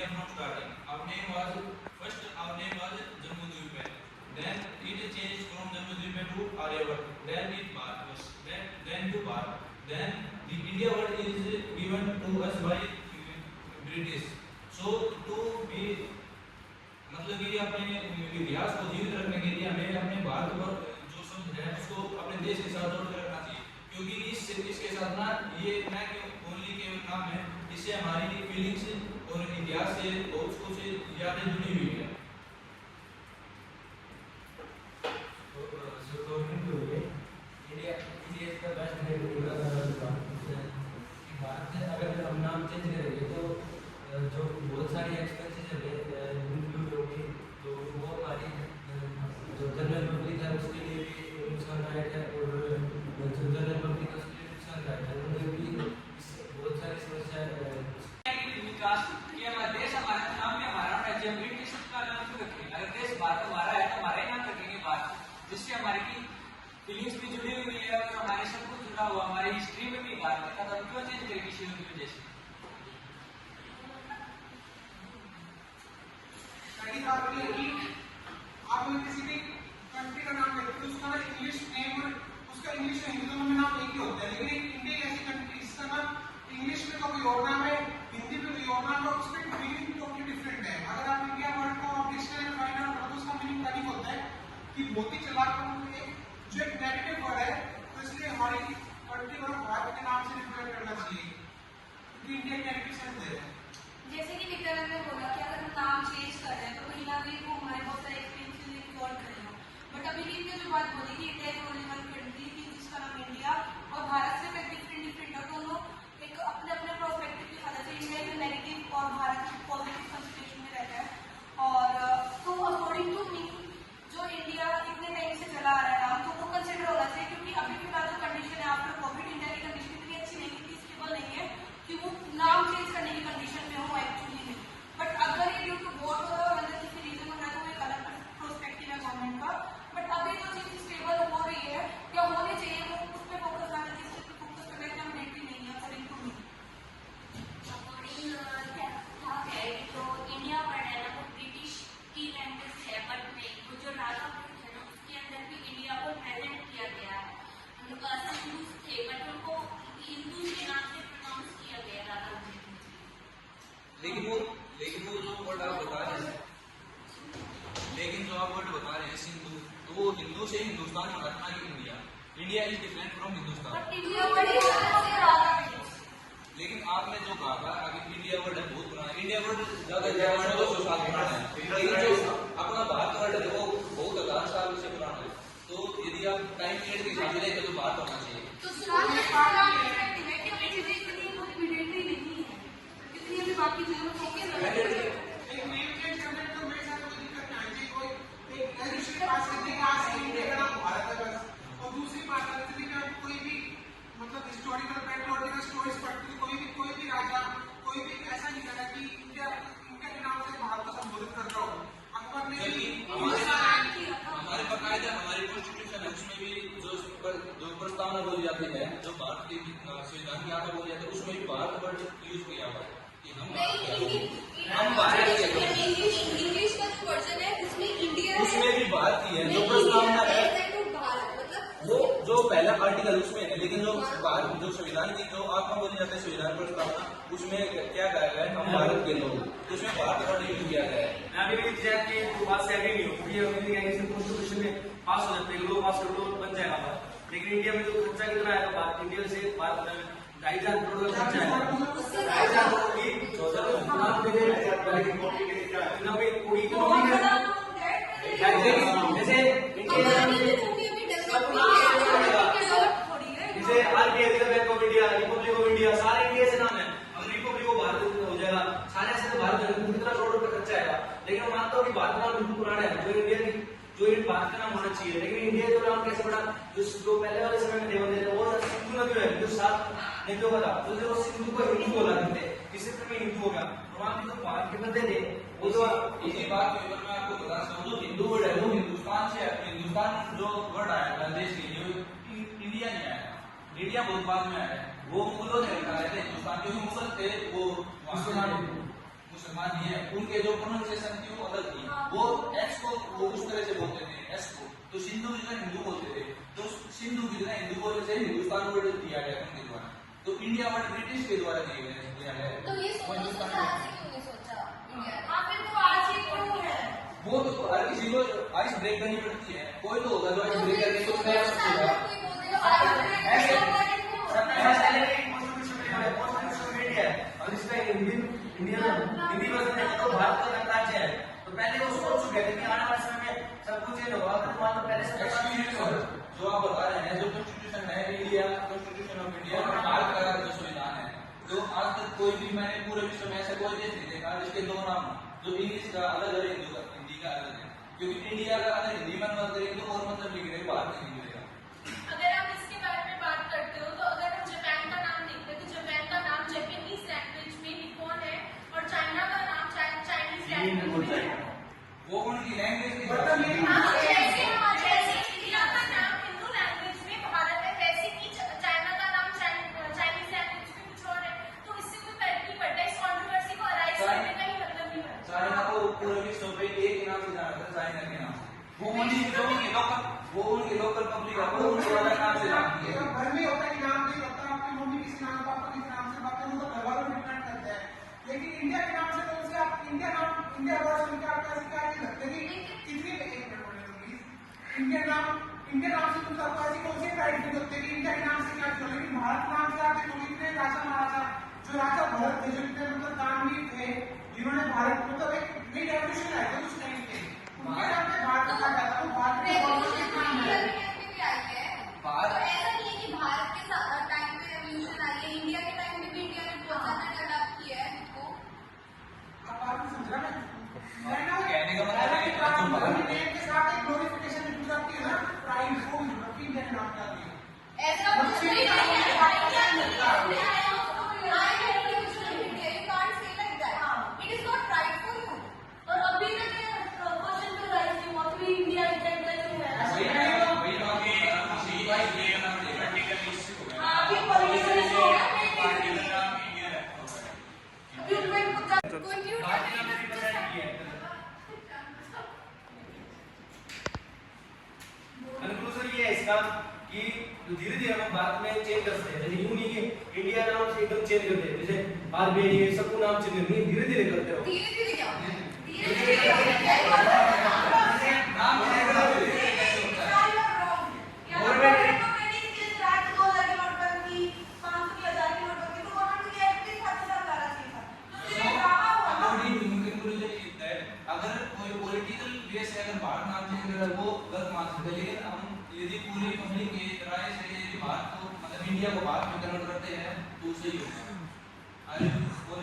India from starting. Our name was Jambudvipa. Then it changed from Jambudvipa to Aryabhat. Then it Bharat. Then to Bharat. Then the India word is given to us by British. So to be मतलब कि अपने इतिहास को जीवित रखने के लिए हमें अपने भारत और जो शब्द है उसको अपने देश के साथ जोड़ कर रखना चाहिए, क्योंकि इसके साथ ना ये ना कि ओनली केवल नाम है, इससे हमारी फीलिंग्स और इतिहास से बहुत कुछ यादें जुड़ी हुई है। भारत से अगर हम नाम चेंज करेंगे तो जो बहुत सारी एक्सपेंसेस इंक्लूड होगी, तो वो हमारी जो जनरल पब्लिक है उसके लिए भी नुकसानदायक है, और जो जनरल पब्लिक है उसके लिए नुकसानदायक है, उन्हें भी बहुत सारी समस्याएं विकास कि हमारा देश हमारा नाम में हमारा राज्य ब्रिटिश का नाम क्यों रखेंगे? अगर देश भारत हमारा है तो हमारा ही नाम रखेंगे भारत, जिससे हमारी की फीलिंग्स भी जुड़ी हुई है और हमारे सब कुछ जुड़ा हुआ, हमारी हिस्ट्री में भी भारत का तो क्यों चेंज करेगी शिव की वजह से? आप किसी भी कंट्री का नाम लेते तो उसका इंग्लिश नेम और उसका इंग्लिश में हिंदी में नाम एक ही होता है, लेकिन इंडिया एक ऐसी कंट्री जिसका नाम इंग्लिश में तो कोई और नाम है, हिंदी में कोई और नाम है, उसमें मीनिंग टोटली डिफरेंट है। अगर आप इंडिया वर्ड को डिक्शनरी में फाइंड आउट करो तो उसका मीनिंग क्या होता है कि मोती चला कर जो एक नेगेटिव वर्ड है, तो इसलिए हमारी कंट्री को भारत के नाम से रिफर करना चाहिए, क्योंकि इंडिया नेगेटिव सेंस दे रहा है। जैसे कि विक्टर ने बोला कि अगर हम नाम चेंज कर रहे हैं तो कहीं ना कहीं वो हमारे बहुत सारे एक्सपीरियंस रिकॉर्ड करेंगे, बट अभी ने जो बात बोली कि इंडिया एक ओनली वन कंट्री थी जिसका नाम इंडिया और भारत से डिफरेंट है, दोनों एक अपने अपने प्रोस्पेक्टिव दिखाना चाहिए। इंडिया में नेगेटिव और भारत पॉजिटिव कंसिडरेशन में रहता है, और तो अकॉर्डिंग टू मी जो इंडिया इतने टाइम से चला आ रहा है नाम, तो वो कंसिडर होना चाहिए, क्योंकि अभी फिलहाल जो कंडीशन है आफ्टर कोविड इंडिया की कंडीशन इतनी अच्छी नहीं है, स्टेबल नहीं है कि वो नाम चेंज करने की कंडीशन में हो एक्चुअली नहीं। बट अगर ये ड्यू टू वॉर हो रहा है मतलब किसी रीजन हो रहा है तो एक अलग प्रोस्पेक्टिव है गवर्नमेंट का, बट अभी जो चीज स्टेबल हो रही है क्या होनी चाहिए वो उस पर फोकस आना चाहिए, जिस पर फोकस करना इतना मैंडेटरी नहीं है अकॉर्डिंग टू मी। अकॉर्डिंग तो इंडिया वर्ड है ना वो ब्रिटिश की लैंग्वेज है, बट नहीं, वो जो राजा वर्ड है ना उसके अंदर भी इंडिया को प्रेजेंट किया गया है। हिंदूज थे बट उनको हिंदू के नाम से प्रोनाउंस किया गया राजा वर्ड। लेकिन वो जो वर्ड आप बता रहे हैं, सिंधु, तो वो हिंदू से हिंदुस्तान में रखना कि India is different from Hindustan. लेकिन आपने जो कहा था अभी इंडिया वर्ड है बहुत पुराना, इंडिया वर्ड ज्यादा पुराना है, लेकिन जो अपना भारत वर्ड है वो बहुत 1000 साल से पुराना है। तो यदि आप टाइम पीरियड के हिसाब से देखें तो भारत होना चाहिए। बाकी चीजों में फोकस एक नेम चेंज करने में तो मेरे साथ कोई दिक्कत नहीं आनी चाहिए, कोई एक दूसरी बात करने का इंडिया का नाम भारत है बस। और दूसरी बात करते हैं कि कोई भी मतलब हिस्टोरिकल पेट्रियोटिकल स्टोरीज पढ़ते हैं, कोई भी राजा कोई भी ऐसा नहीं करा कि इंडिया के नाम से भारत को संबोधित कर रहा हो। अकबर ने हमारे बकायदा हमारी कॉन्स्टिट्यूशन है उसमें भी जो प्रस्तावना बोली जाती है, जो भारत की संविधान की आधा बोली जाती है, उसमें भी भारत वर्ड यूज किया हुआ है। इंग्लिश का जो वर्जन है उसमें इंडिया उसमें भी भारत की है, जो प्रस्तावना है वो जो पहला आर्टिकल उसमें है, लेकिन जो संविधान की जो आत्मा बोली जाती है संविधान प्रस्तावना उसमें क्या कहा गया है, हम भारत के लोग, उसमें भारत वर्ड यूज किया गया है। मैं अभी भी की बात से एग्री नहीं हूँ, कॉन्स्टिट्यूशन में पास हो जाते हैं, लोग पास कर लो बन जाएगा बात, लेकिन इंडिया में जो खर्चा कितना है भारत इंडिया से भारत 2,500 करोड़ का खर्चा है, 2,500 करोड़ की 14 RBI, bank of India, Republic of India, सारे इंडिया से नाम है। अगर रिपब्लिक ऑफ भारत हो जाएगा, सारे ऐसे तो भारत कितना करोड़ रुपए खर्चा आएगा। लेकिन मैं मानता हूँ कि भारत का नाम बिल्कुल पुराना है, जो इंडिया की जो भारत का नाम होना चाहिए, लेकिन इंडिया का नाम कैसे बढ़ा, जो पहले वाले समय में देवन देते वो सिंधु नदी है, जो 7 नदियों का था, तो जो सिंधु को हिंदू बोला करते, किसी तरह में हिंदू हो गया, वहाँ के जो भारत के बंदे थे वो तो इसी बात के ऊपर मैं आपको बता सकता हूँ, जो हिंदू वर्ड है वो हिंदुस्तान से है, हिंदुस्तान जो वर्ड आया था देश के लिए इंडिया नहीं आया, इंडिया बहुत बाद में आया है, वो मुगलों ने निकाले थे हिंदुस्तान, क्योंकि मुगल थे वो मुसलमान मुसलमान नहीं है, उनके जो प्रोनाउंसिएशन थी वो अलग थी। वो एस को वो उस तरह से बोलते थे, एस को तो सिंधु की जगह हिंदू बोलते थे, तो सिंधु की जगह हिंदू बोलने से हिंदुस्तान वर्ड दिया गया उनके द्वारा, तो इंडिया वर्ड ब्रिटिश के द्वारा दिया गया। तो ये सोचा आज ही क्यों नहीं सोचा इंडिया? हाँ फिर तो आज ही क्यों है? वो तो हर किसी को आइस ब्रेक करनी पड़ती है, कोई तो होगा जो आइस ब्रेक करके कुछ नया सोचेगा। हिंदी वर्जन है तो भारत का गणराज्य है, तो पहले वो सोच चुके थे कि आने वाले समय में सब कुछ ये होगा, तो मान लो पहले से जो आप बता रहे हैं, जो कॉन्स्टिट्यूशन है India, constitution of India Bharat का जो संविधान है, तो आज तक कोई भी मैंने पूरे विश्व में ऐसा कोई देश नहीं देखा जिसके दो नाम जो इंग्लिश का अलग है, हिंदी का अलग है, क्योंकि इंडिया का अगर हिंदी में अनुवाद करेंगे तो और मतलब लिख देगा, भारत नहीं मिलेगा। अगर आप इसके बारे में बात करते हो तो अगर हम जापान का नाम देखते हैं तो जापान का नाम जापानीज लैंग्वेज में निप्पॉन है और चाइना का नाम चाइनीज लैंग्वेज में है। वो उनकी लैंग्वेज की मतलब ये जैसे इंडिया का नाम हिंदू लैंग्वेज में भारत है, वैसे ही चाइना का नाम चाइनीज लैंग्वेज में कुछ और है, तो इससे कोई फर्क नहीं पड़ता। इस कंट्रोवर्सी को अराइज करने का ही मतलब नहीं है। चाइना को पूरे विश्व में एक ही नाम से जाना जाता है, चाइना के नाम से। वो उनकी लोकल पब्लिक है, वो उनके अलग नाम से जानती है। घर में होता है कि नाम नहीं होता, आपकी मम्मी किसी नाम, पापा किसी नाम से बात करें तो घर वालों में डिपेंड करते हैं, लेकिन इंडिया के नाम से तो उनसे आप इंडिया वर्ड सुन के आपका शिकायत नहीं लगता कि कितनी इंडियन नाम से तुम सबको ऐसी कौन सी प्राइड फील होती है कि इंडिया के नाम से क्या करो, लेकिन भारत नाम से आप देखो इतने राजा महाराजा जो राजा भरत थे, जो इतने मतलब दानवीर थे, जिन्होंने भारत मतलब एक नई रेवोल्यूशन लाई थी उस टाइम पे, उनके नाम पे भारत का क्या था, वो भारत के रेवोल्यूशन तो इंडिया के टाइम पे भी आई है, तो ऐसा नहीं है कि भारत के टाइम पे रेवोल्यूशन आई है, इंडिया के टाइम में भी इंडिया ने बहुत ज्यादा डेवलप किया है इसको। अब आप समझ रहे हैं कहने का मतलब है कि नेम के साथ एक ग्लोरिफिकेशन भी जाती है ना, प्राइड को इंडिया के नाम पे आती है। ऐसा कुछ नहीं है, it is not right for you। और अभी तक ये क्वेश्चन तो राइज नहीं हुआ कि इंडिया इंडिया क्यों है। हाँ अभी पॉलिटिकल इशू हो गया, अभी उनमें कुछ कंक्लूड कंक्लूजन ये है इसका कि धीरे धीरे हम भारत में चेंज कर सकते हैं, जैसे यूं नहीं कि इंडिया नाम से एकदम चेंज करते हैं, जैसे आरबीआई सबको नाम चेंज करते हैं, धीरे धीरे करते हो। धीरे धीरे क्या नाम अगर कोई पॉलिटिकल वे से अगर भारत नाम चेंज करे वो गलत मान सकते हैं, लेकिन हम यदि पूरी पब्लिक की राय से यदि भारत को मतलब इंडिया को भारत में कन्वर्ट करते हैं तो सही होगा। और